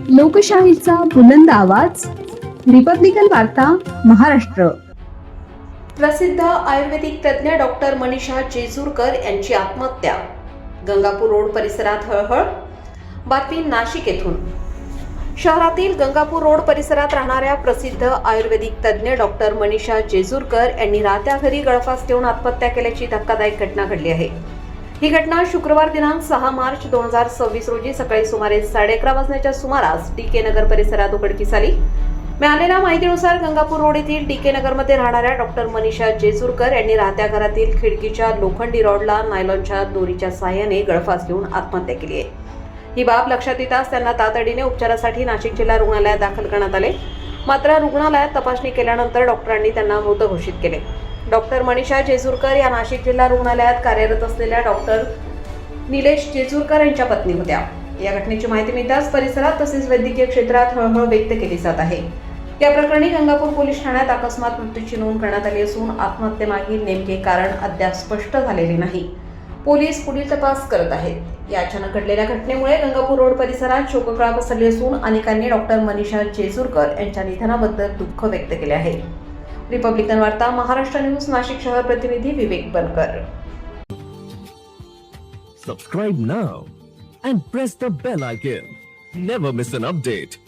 लोकशाहीचा बुलंद आवाज, रिपब्लिकन वार्ता, महाराष्ट्र. प्रसिद्ध आयुर्वेदिक तज्ज्ञ डॉक्टर मनीषा जेजुरकर यांची आत्महत्या. गंगापूर रोड परिसरात हळहळ. बातमी नाशिक येथून. शहरातील गंगापूर रोड परिसरात राहणाऱ्या प्रसिद्ध आयुर्वेदिक तज्ज्ञ डॉक्टर मनीषा जेजुरकर यांनी राहत्या घरी गळफास देऊन आत्महत्या केल्याची धक्कादायक घटना घडली आहे. ही घटना शुक्रवार दिनांक 6 मार्च 2026 रोजी सकाळी सुमारे 11:30 वाजण्याच्या सुमारास डी.के. नगर परिसरात उघडकीस आली. मिळालेल्या माहितीनुसार गंगापूर रोड येथील डी.के. नगरमध्ये राहणाऱ्या डॉक्टर मनीषा जेजुरकर यांनी राहत्या घरातील खिडकीच्या लोखंडी रॉडला नायलॉनच्या दोरीच्या सहाय्याने गळफास घेऊन आत्महत्या केली आहे. ही बाब लक्षात येताच त्यांना तातडीने उपचारासाठी नाशिक जिल्हा रुग्णालयात दाखल करण्यात आले. मात्र रुग्णालयात तपासणी केल्यानंतर डॉक्टरांनी त्यांना मृत घोषित केले. डॉक्टर मनीषा जेजुरकर या नाशिक जिल्हा रुग्णालयात कार्यरत असलेल्या डॉक्टर निलेश जेजुरकर यांच्या पत्नी होत्या. या घटनेची माहिती मिळताच परिसरात तसेच वैद्यकीय क्षेत्रात हळहळ व्यक्त केली जात आहे. या प्रकरणी गंगापूर पोलीस ठाण्यात अकस्मात मृत्यूची नोंद करण्यात आली असून आत्महत्येमागील नेमके कारण अद्याप स्पष्ट झालेले नाही. पोलीस पुढील तपास करत आहेत. या अचानक घडलेल्या घटनेमुळे गंगापूर रोड परिसरात शोककळा पसरली असून अनेकांनी डॉक्टर मनीषा जेजुरकर यांच्या निधनाबद्दल दुःख व्यक्त केले आहे. रिपब्लिकन वार्ता, महाराष्ट्र न्यूज, नाशिक शहर प्रतिनिधी विवेक बनकर. Subscribe now and press the bell icon. Never miss an update.